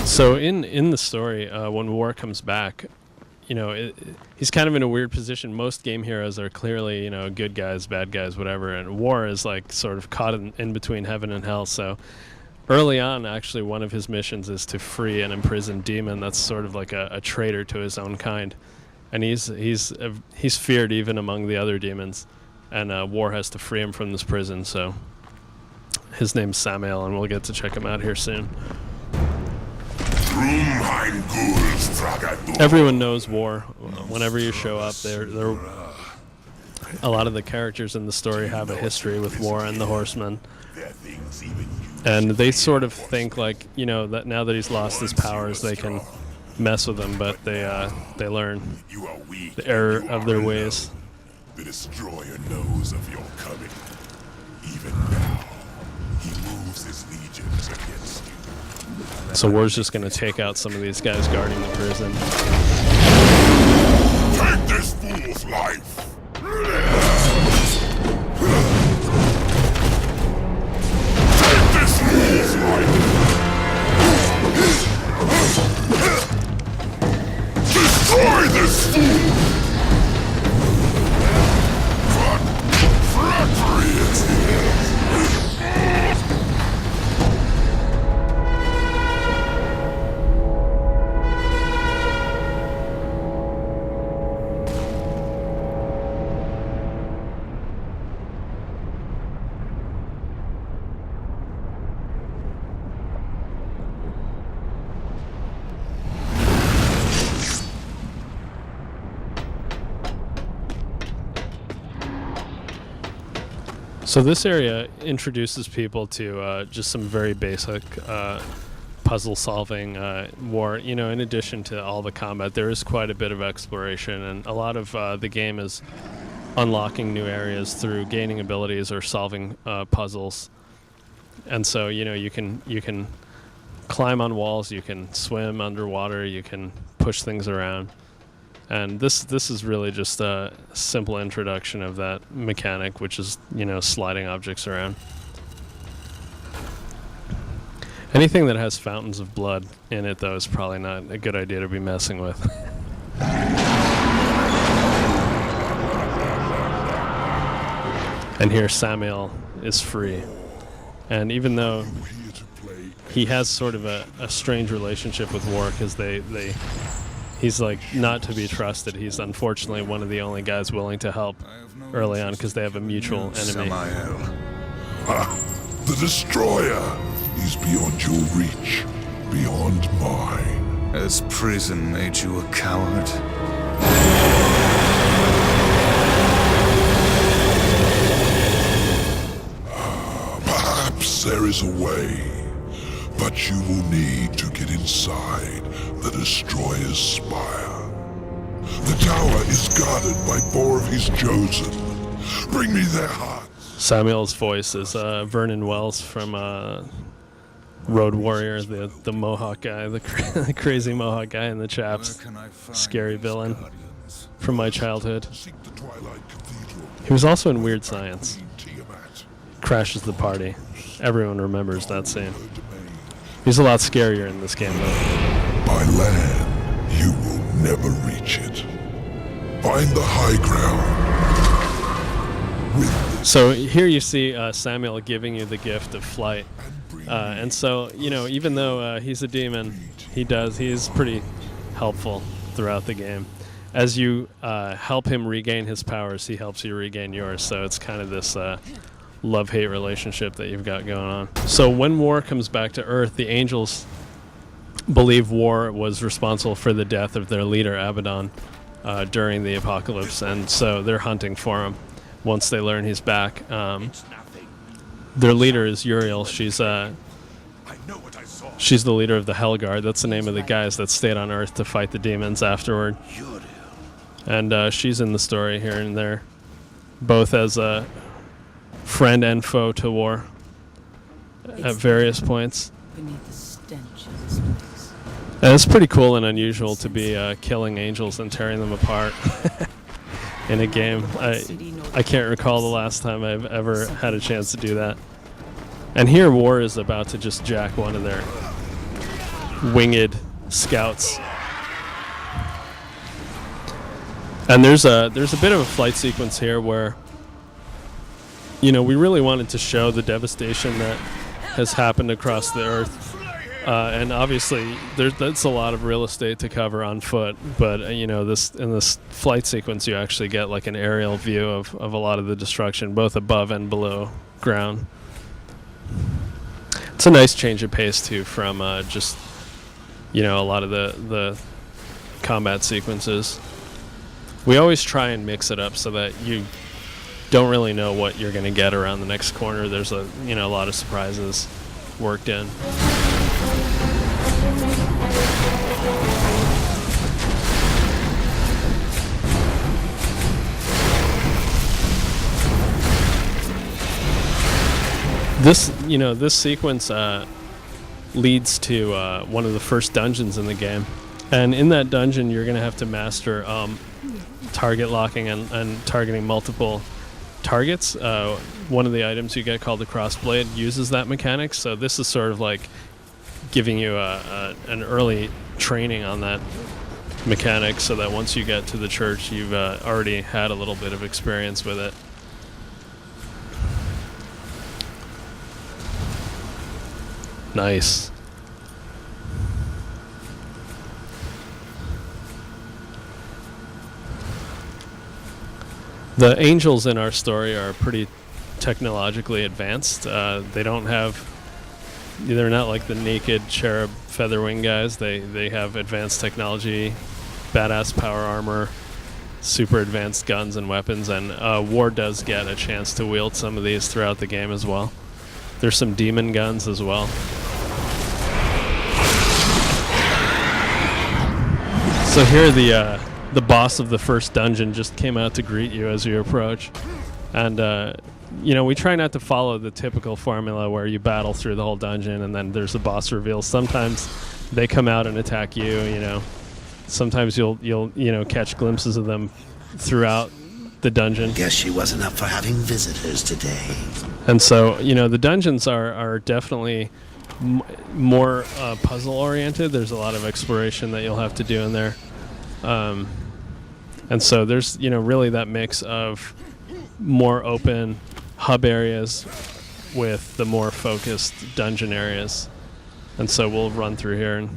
So in the story, when War comes back, he's kind of in a weird position. Most game heroes are clearly, good guys, bad guys, whatever, and War is like sort of caught in between heaven and hell. So early on, actually, one of his missions is to free an imprisoned demon that's sort of like a traitor to his own kind, and he's feared even among the other demons, and War has to free him from this prison. So his name's Samael, and we'll get to check him out here soon. Everyone knows War. Whenever you show up, they're a lot of the characters in the story have a history with War and the Horsemen, and they sort of think like, that now that he's lost his powers, they can mess with him, but they learn the error of their ways. The destroyer knows of your coming. Even now, he moves his legions against you. So War's just going to take out some of these guys guarding the prison. Take this fool's life! Take this fool's life! Destroy this fool! Flattery is here! So this area introduces people to just some very basic puzzle solving. War, in addition to all the combat, there is quite a bit of exploration, and a lot of the game is unlocking new areas through gaining abilities or solving puzzles. And so you can climb on walls, you can swim underwater, you can push things around. And this is really just a simple introduction of that mechanic, which is, sliding objects around. Anything that has fountains of blood in it, though, is probably not a good idea to be messing with. And here Samael is free. And even though he has sort of a strange relationship with War, because he's like not to be trusted. He's unfortunately one of the only guys willing to help early on because they have a mutual enemy. The destroyer is beyond your reach, beyond mine. Has prison made you a coward? Perhaps there is a way. But you will need to get inside the Destroyer's spire. The tower is guarded by 4 of his chosen. Bring me their hearts. Samuel's voice is Vernon Wells from Road Warrior, the Mohawk guy, the crazy Mohawk guy in the chaps. Scary villain from my childhood. He was also in Weird Science. Crashes the party. Everyone remembers that scene. He's a lot scarier in this game, though. By land, you will never reach it. Find the high ground. So here you see Samael giving you the gift of flight. And so, even though he's a demon, he's pretty helpful throughout the game. As you help him regain his powers, he helps you regain yours. So it's kind of this love-hate relationship that you've got going on. So when War comes back to Earth, the angels believe War was responsible for the death of their leader, Abaddon, during the apocalypse, and so they're hunting for him once they learn he's back. Their leader is Uriel. She's the leader of the Hellguard. That's the name of the guys that stayed on Earth to fight the demons afterward. And she's in the story here and there, both as a friend and foe to War at various points. And it's pretty cool and unusual to be killing angels and tearing them apart in a game. I can't recall the last time I've ever had a chance to do that. And here War is about to just jack one of their winged scouts. And there's a bit of a flight sequence here where, you know, we really wanted to show the devastation that has happened across the earth. And obviously, that's a lot of real estate to cover on foot. But you know, in this flight sequence, you actually get like an aerial view of a lot of the destruction, both above and below ground. It's a nice change of pace too, from just, you know, a lot of the combat sequences. We always try and mix it up so that you don't really know what you're going to get around the next corner. There's a lot of surprises worked in. This sequence leads to one of the first dungeons in the game, and in that dungeon you're going to have to master target locking and targeting multiple targets. One of the items you get, called the crossblade, uses that mechanic, so this is sort of like giving you an early training on that mechanic, so that once you get to the church you've already had a little bit of experience with it. Nice. The angels in our story are pretty technologically advanced. They're not like the naked cherub featherwing guys. They have advanced technology, badass power armor, super advanced guns and weapons, and War does get a chance to wield some of these throughout the game as well. There's some demon guns as well. So here the boss of the first dungeon just came out to greet you as you approach. And, we try not to follow the typical formula where you battle through the whole dungeon and then there's a boss reveal. Sometimes they come out and attack you, Sometimes you'll catch glimpses of them throughout the dungeon. Guess she wasn't up for having visitors today. And so, the dungeons are definitely more puzzle-oriented. There's a lot of exploration that you'll have to do in there. And so there's, really that mix of more open hub areas with the more focused dungeon areas. And so we'll run through here and